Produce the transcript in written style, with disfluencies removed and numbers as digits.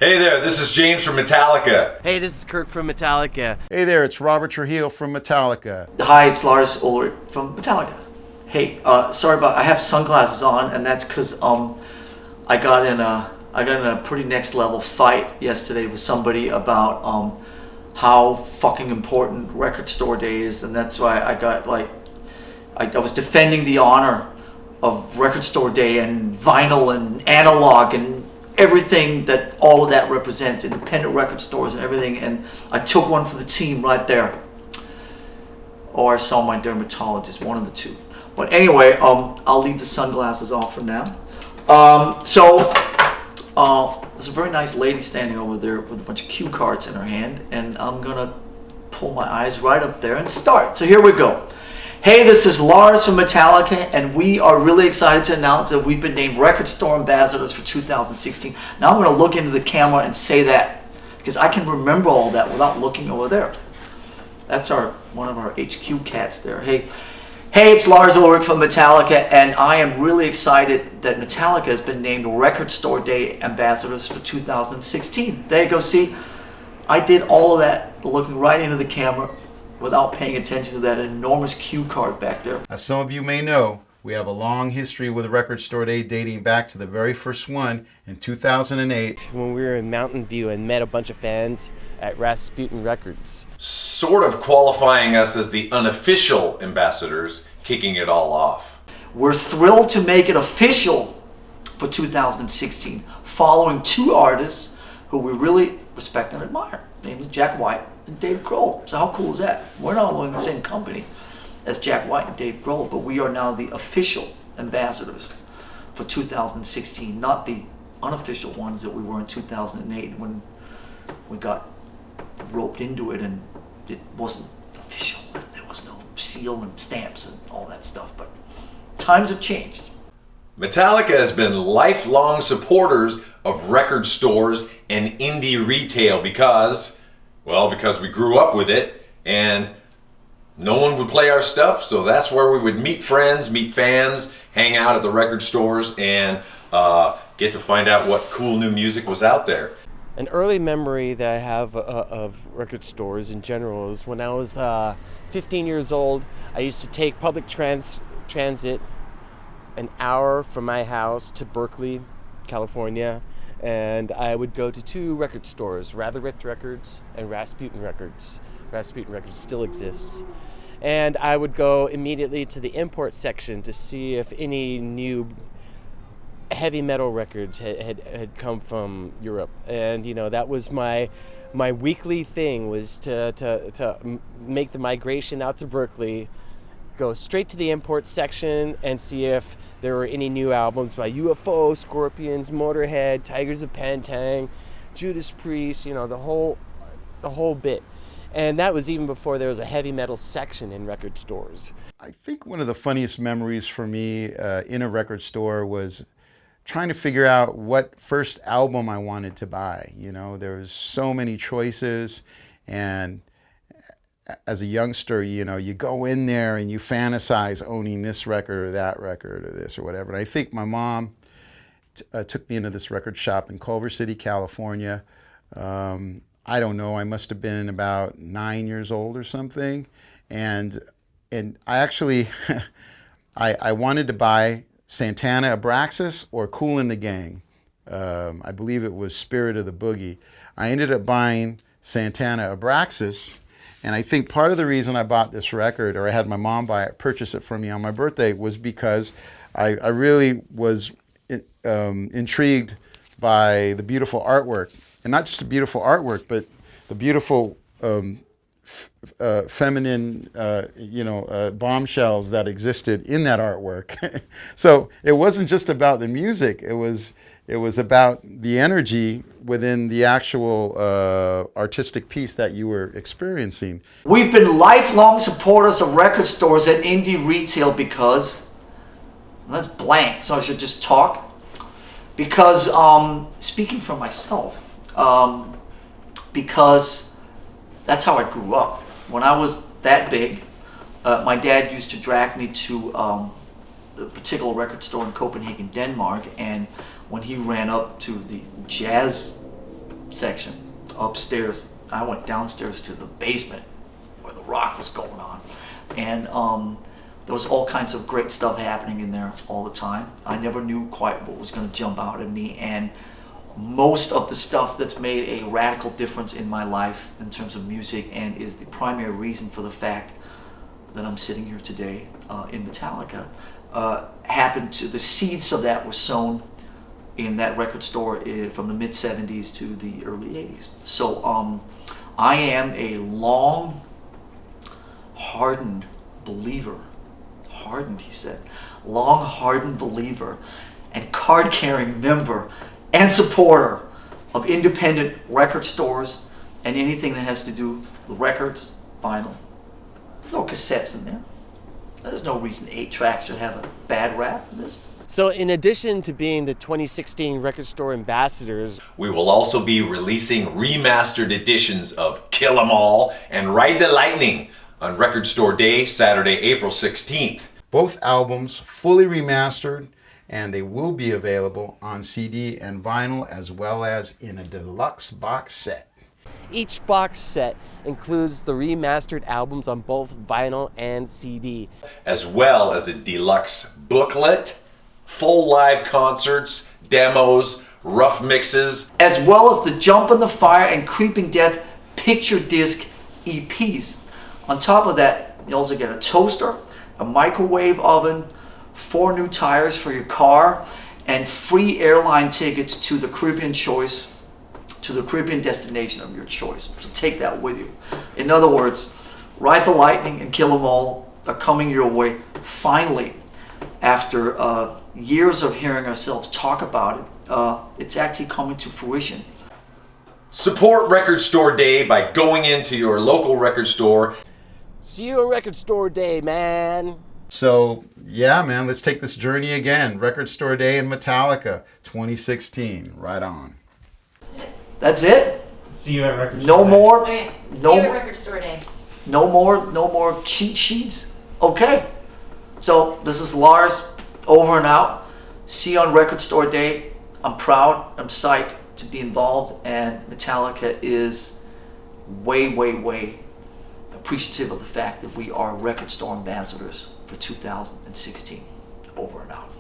Hey there, this is James from Metallica. Hey, this is Kirk from Metallica. Hey there, it's Robert Trujillo from Metallica. Hi, it's Lars Ulrich from Metallica. Hey, sorry about I have sunglasses on, and that's because I got in a pretty next level fight yesterday with somebody about how fucking important Record Store Day is, and that's why I got I was defending the honor of Record Store Day and vinyl and analog and everything that all of that represents, independent record stores and everything, and I took one for the team right there. Or I saw my dermatologist, one of the two. But anyway, I'll leave the sunglasses off for now. There's a very nice lady standing over there with a bunch of cue cards in her hand, and I'm gonna pull my eyes right up there and start. So here we go. Hey, this is Lars from Metallica, and we are really excited to announce that we've been named Record Store Ambassadors for 2016. Now I'm going to look into the camera and say that, because I can remember all that without looking over there. That's one of our HQ cats there. Hey, it's Lars Ulrich from Metallica, and I am really excited that Metallica has been named Record Store Day Ambassadors for 2016. There you go, see? I did all of that looking right into the camera without paying attention to that enormous cue card back there. As some of you may know, we have a long history with Record Store Day dating back to the very first one in 2008. When we were in Mountain View and met a bunch of fans at Rasputin Records. Sort of qualifying us as the unofficial ambassadors, kicking it all off. We're thrilled to make it official for 2016, following two artists who we really respect and admire, namely Jack White and Dave Grohl. So how cool is that? We're not only in the same company as Jack White and Dave Grohl, but we are now the official ambassadors for 2016, not the unofficial ones that we were in 2008 when we got roped into it and it wasn't official. There was no seal and stamps and all that stuff, but times have changed. Metallica has been lifelong supporters of record stores and indie retail because we grew up with it and no one would play our stuff, so that's where we would meet friends, meet fans, hang out at the record stores, and get to find out what cool new music was out there. An early memory that I have of record stores in general is when I was 15 years old. I used to take public transit an hour from my house to Berkeley, California, and I would go to two record stores, Rather Rich Records and Rasputin Records. Rasputin Records still exists. And I would go immediately to the import section to see if any new heavy metal records had come from Europe. And, that was my weekly thing, was to make the migration out to Berkeley, go straight to the import section and see if there were any new albums by UFO, Scorpions, Motorhead, Tigers of Pantang, Judas Priest, the whole bit. And that was even before there was a heavy metal section in record stores. I think one of the funniest memories for me in a record store was trying to figure out what first album I wanted to buy. There was so many choices, and as a youngster, you go in there and you fantasize owning this record or that record or this or whatever. And I think my mom took me into this record shop in Culver City, California. I don't know, I must have been about 9 years old or something. And I actually, I wanted to buy Santana Abraxas or Kool and the Gang. I believe it was Spirit of the Boogie. I ended up buying Santana Abraxas. And I think part of the reason I bought this record, or I had my mom purchase it for me on my birthday, was because I really was intrigued by the beautiful artwork. And not just the beautiful artwork, but the beautiful feminine, bombshells that existed in that artwork. So it wasn't just about the music. It was about the energy within the actual artistic piece that you were experiencing. We've been lifelong supporters of record stores and indie retail because, that's blank, so I should just talk. Because, speaking for myself, because that's how I grew up. When I was that big, my dad used to drag me to a particular record store in Copenhagen, Denmark, and when he ran up to the jazz section upstairs. I went downstairs to the basement where the rock was going on, and there was all kinds of great stuff happening in there all the time. I never knew quite what was going to jump out at me, and most of the stuff that's made a radical difference in my life in terms of music and is the primary reason for the fact that I'm sitting here today in Metallica happened to, the seeds of that were sown in that record store from the mid-70s to the early 80s. So I am a long, hardened believer, hardened he said, long hardened believer and card-carrying member and supporter of independent record stores and anything that has to do with records, vinyl. Throw cassettes in there. There's no reason 8 tracks should have a bad rap in this. So in addition to being the 2016 Record Store Ambassadors, We will also be releasing remastered editions of Kill 'Em All and Ride the Lightning on Record Store Day, Saturday, April 16th. Both albums fully remastered, and they will be available on CD and vinyl as well as in a deluxe box set. each box set includes the remastered albums on both vinyl and CD. As well as a deluxe booklet, full live concerts, demos, rough mixes, as well as the Jump in the Fire and Creeping Death picture disc EPs. On top of that, you also get a toaster, a microwave oven, 4 new tires for your car, and free airline tickets to the Caribbean choice, to the Caribbean destination of your choice. So take that with you. In other words, Ride the Lightning and Kill 'Em All are coming your way finally. After years of hearing ourselves talk about it, it's actually coming to fruition. Support Record Store Day by going into your local record store. See you on Record Store Day, man. So, yeah, man, let's take this journey again. Record Store Day in Metallica, 2016. Right on. That's it. See you at Record No Store Day. more. Okay, see No you at more. Record Store Day. No more cheat sheets. Okay. So this is Lars, over and out. See you on Record Store Day. I'm proud. I'm psyched to be involved, and Metallica is way appreciative of the fact that we are record store ambassadors for 2016. Over and out.